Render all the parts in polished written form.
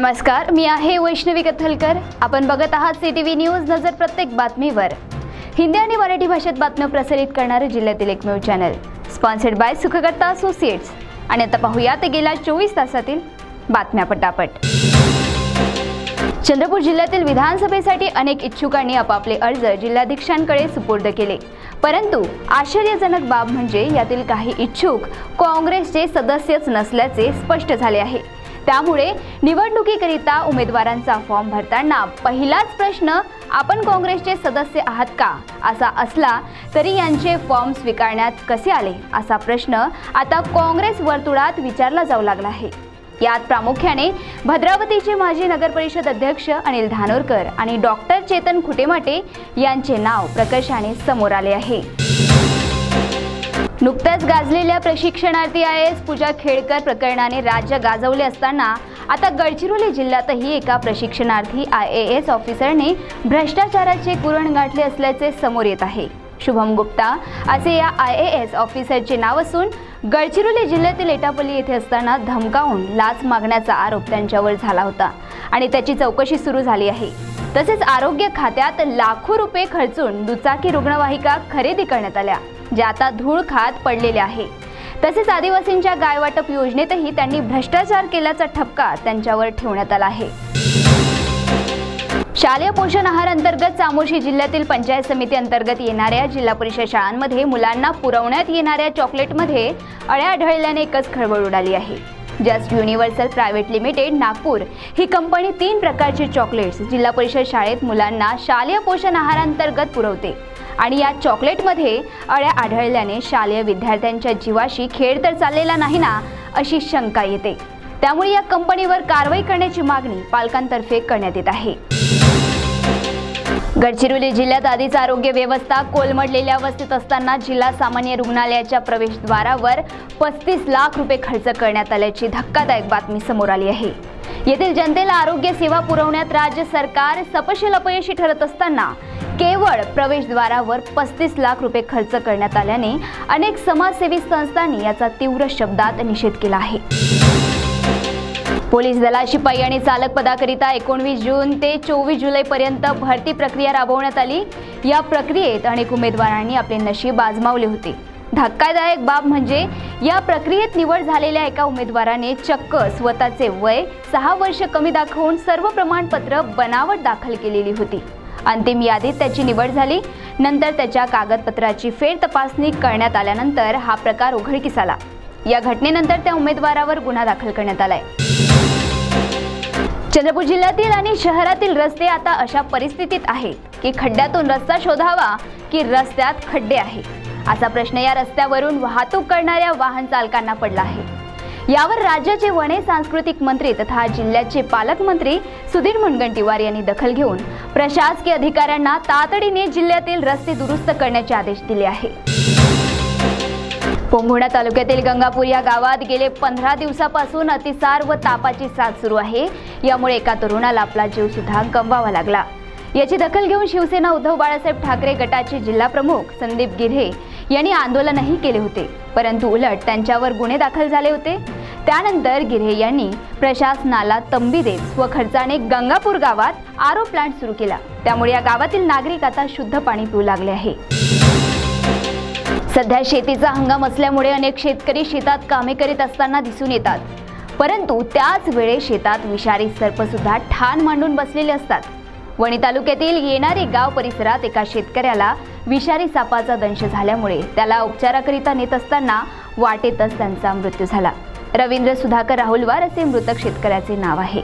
नमस्कार, मी आहे वैष्णवी कथलकर। आपण बघत आहात सीटीव्ही न्यूज नजर प्रत्येक बातमीवर। हिंदी आणि मराठी भाषेत बातम्या प्रसारित करणारे जिल्ह्यातील एकमेव channel, sponsored by Sukhkarta associates. आणि आता पाहूयात गेल्या 24 तासातील बातम्या पटापट। चंद्रपूर जिल्ह्यातील विधानसभेसाठी अनेक इच्छुकांनी आपापले अर्ज जिल्हाधीशांकडे सुपूर्द केले, परंतु आश्चर्यजनक बाब म्हणजे यातील काही इच्छुक काँग्रेसचे सदस्यच नसल्याचे स्पष्ट झाले आहे। त्यामुळे निवडणुकीकरिता उमेदवारांचा फॉर्म भरताना पहिलाच प्रश्न आपण काँग्रेसचे सदस्य आहात का असा असला तरी यांचे फॉर्म स्वीकारण्यात कसे आले असा प्रश्न आता काँग्रेस वर्तुळात विचारला जाऊ लागला आहे। यात प्रामुख्याने भद्रावतीचे माजी नगरपरिषद अध्यक्ष अनिल धानोरकर आणि डॉक्टर चेतन खुटेमाटे यांचे नाव प्रकर्षाने समोर आले आहे। नुकत्याच गाजलेल्या प्रशिक्षणार्थी IAS पूजा खेडकर प्रकरणाने राज्य गाजवले असताना आता गडचिरोली जिल्ह्यातही एका प्रशिक्षणार्थी IAS ऑफिसरने भ्रष्टाचाराचे कुरण गाठले असल्याचे समोर येत आहे। शुभम गुप्ता असे या IAS ऑफिसरचे नाव असून गडचिरोली जिल्ह्यातील एटापल्ली येथे असताना धमकावून लाच मागण्याचा आरोप त्यांच्यावर झाला होता आणि त्याची चौकशी सुरू झाली आहे। तसेच आरोग्य खात्यात लाखो रुपये खर्चून दुचाकी रुग्णवाहिका खरेदी करण्यात आल्या, ज्या आता धूळ खात पडलेल्या आहे। तसेच आदिवासींच्या गायवाटप योजनेतही त्यांनी भ्रष्टाचार केल्याचा ठपका त्यांच्यावर ठेवण्यात आला आहे। शालेय पोषण आहार अंतर्गत चामोर्शी जिल्ह्यातील पंचायत समिती अंतर्गत येणाऱ्या जिल्हा परिषद शाळांमध्ये मुलांना पुरवण्यात येणाऱ्या चॉकलेटमध्ये अळ्या आढळल्याने एकच खळबळ उडाली आहे। Just universal private limited Nagpur ही कंपनी 3 प्रकारचे चॉकलेट्स जिल्हा परिषद शाळेत मुलांना शालेय पोषण आहारांतर्गत पुरवते आणि या चॉकलेटमध्ये अळ्या आढळल्याने शालेय विद्यार्थ्यांच्या जीवाशी खेळ तर चाललेला नाही ना अशी शंका येते। त्यामुळे या कंपनीवर कारवाई करण्याची मागणी पालकांतर्फे करण्यात येत आहे। गडचिरोली जिल्ह्यात आधीच आरोग्य व्यवस्था कोलमडलेल्या अवस्थेत असताना जिल्हा सामान्य रुग्णालयाच्या प्रवेशद्वारावर 35 लाख रुपये खर्च करण्यात आल्याची धक्कादायक बातमी समोर आली आहे। येथील जनतेला आरोग्य सेवा पुरवण्यात राज्य सरकार सपशेल अपयशी ठरत असताना केवळ प्रवेशद्वारावर 35 लाख रुपये खर्च करण्यात आल्याने अनेक समाजसेवी संस्थांनी याचा तीव्र शब्दात निषेध केला आहे। पोलीस दलात शिपाई आणि चालक पदाकरिता 19 जून ते 24 जुलैपर्यंत भरती प्रक्रिया राबवण्यात आली। या प्रक्रियेत अनेक उमेदवारांनी आपले नशीब आजमावले होते। धक्कादायक बाब म्हणजे या प्रक्रियेत निवड झालेल्या एका उमेदवाराने चक्क स्वतःचे वय 6 वर्ष कमी दाखवून सर्व प्रमाणपत्र बनावट दाखल केलेली होती। अंतिम यादीत त्याची निवड झाली। नंतर त्याच्या कागदपत्राची फेर तपासणी करण्यात आल्यानंतर हा प्रकार उघडकीस आला। या घटनेनंतर त्या उमेदवारावर गुन्हा दाखल करण्यात आलाय। चंद्रपूर जिल्ह्यातील आणि शहरातील रस्ते आता अशा परिस्थितीत आहेत की खड्ड्यातून रस्ता शोधावा की रस्त्यात खड्डे आहे असा प्रश्न या रस्त्यावरून वाहतूक करणाऱ्या वाहन चालकांना पडला आहे। यावर राज्याचे वने सांस्कृतिक मंत्री तथा जिल्ह्याचे पालकमंत्री सुधीर मुनगंटीवार यांनी दखल घेऊन प्रशासकीय अधिकाऱ्यांना तातडीने जिल्ह्यातील रस्ते दुरुस्त करण्याचे आदेश दिले आहेत। पोंभुर्णा तालुक्यातील गंगापूर या गावात गेले 15 दिवसापासून अतिसार व तापाची साथ सुरू आहे। यामुळे एका तरुणाला आपला जीव सुद्धा गमवावा लागला। याची दखल घेऊन शिवसेना उद्धव बाळासाहेब ठाकरे गटाचे जिल्हा प्रमुख संदीप गिऱ्हे यांनी आंदोलनही केले होते, परंतु उलट त्यांच्यावर गुन्हे दाखल झाले होते। त्यानंतर गिऱ्हे यांनी प्रशासनाला तंबी देत स्वखर्चाने गंगापूर गावात RO प्लांट सुरू केला। त्यामुळे या गावातील नागरिक आता शुद्ध पाणी पिऊ लागले आहे। सध्या शेतीचा हंगाम असल्यामुळे अनेक शेतकरी शेतात कामे करीत असताना दिसून येतात, परंतु त्याच वेळी शेतात विषारी सर्प सुद्धा ठाण मांडून बसलेले असतात। वणी तालुक्यातील येणारी गाव परिसरात एका शेतकऱ्याला विषारी सापाचा दंश झाल्यामुळे त्याला उपचाराकरिता नेत असताना वाटेतच त्यांचा मृत्यू झाला। रवींद्र सुधाकर राहुलवार असे मृतक शेतकऱ्याचे नाव आहे।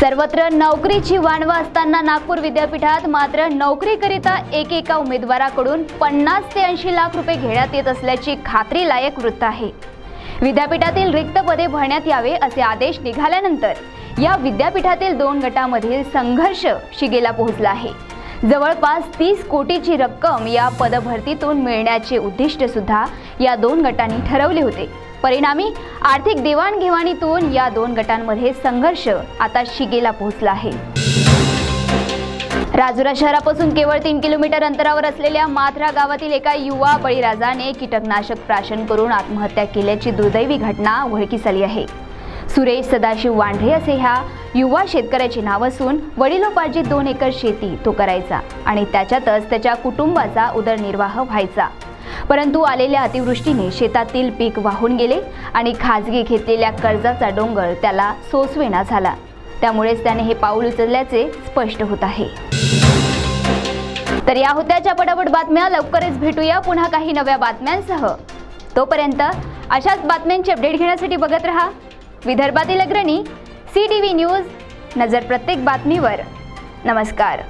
सर्वत्र नोकरीची वानवा असताना नागपूर विद्यापीठात मात्र नोकरीकरिता एकेका उमेदवाराकडून 50 ते 80 लाख रुपये घेण्यात येत असल्याची खात्रीलायक वृत्त आहे। विद्यापीठातील रिक्त पदे भरण्यात यावे असे आदेश निघाल्यानंतर या विद्यापीठातील 2 गटांमधील संघर्ष शिगेला पोहोचला आहे। जवळपास 30 कोटीची रक्कम या पदभरतीतून मिळण्याचे उद्दिष्ट सुद्धा या 2 गटांनी ठरवले होते। परिणामी आर्थिक देवाणघेवाणीतून या 2 गटांमध्ये संघर्ष आता शिगेला पोहोचला आहे। राजुरा शहरापासून केवळ 3 किलोमीटर अंतरावर असलेल्या माथरा गावातील एका युवा बळीराजाने कीटकनाशक प्राशन करून आत्महत्या केल्याची दुर्दैवी घटना उघडकीस आली आहे। सुरेश सदाशिव वांढरे असे ह्या युवा शेतकऱ्याचे नाव असून वडिलोपार्जित 2 एकर शेती तो करायचा आणि त्याच्यातच त्याच्या कुटुंबाचा उदरनिर्वाह व्हायचा। परंतु आलेल्या अतिवृष्टीने शेतातील पीक वाहून गेले आणि खाजगी घेतलेल्या कर्जाचा डोंगर त्याला सोसवेना झाला। त्यामुळेच त्याने हे पाऊल उचलल्याचे स्पष्ट होत आहे। तर या होत्या पटापट बातम्या। लवकरच भेटूया पुन्हा काही नव्या बातम्यांसह। तोपर्यंत अशाच बातम्यांचे अपडेट घेण्यासाठी बघत रहा विदर्भातील अग्रणी CTV न्यूज। नजर प्रत्येक बातमीवर। नमस्कार।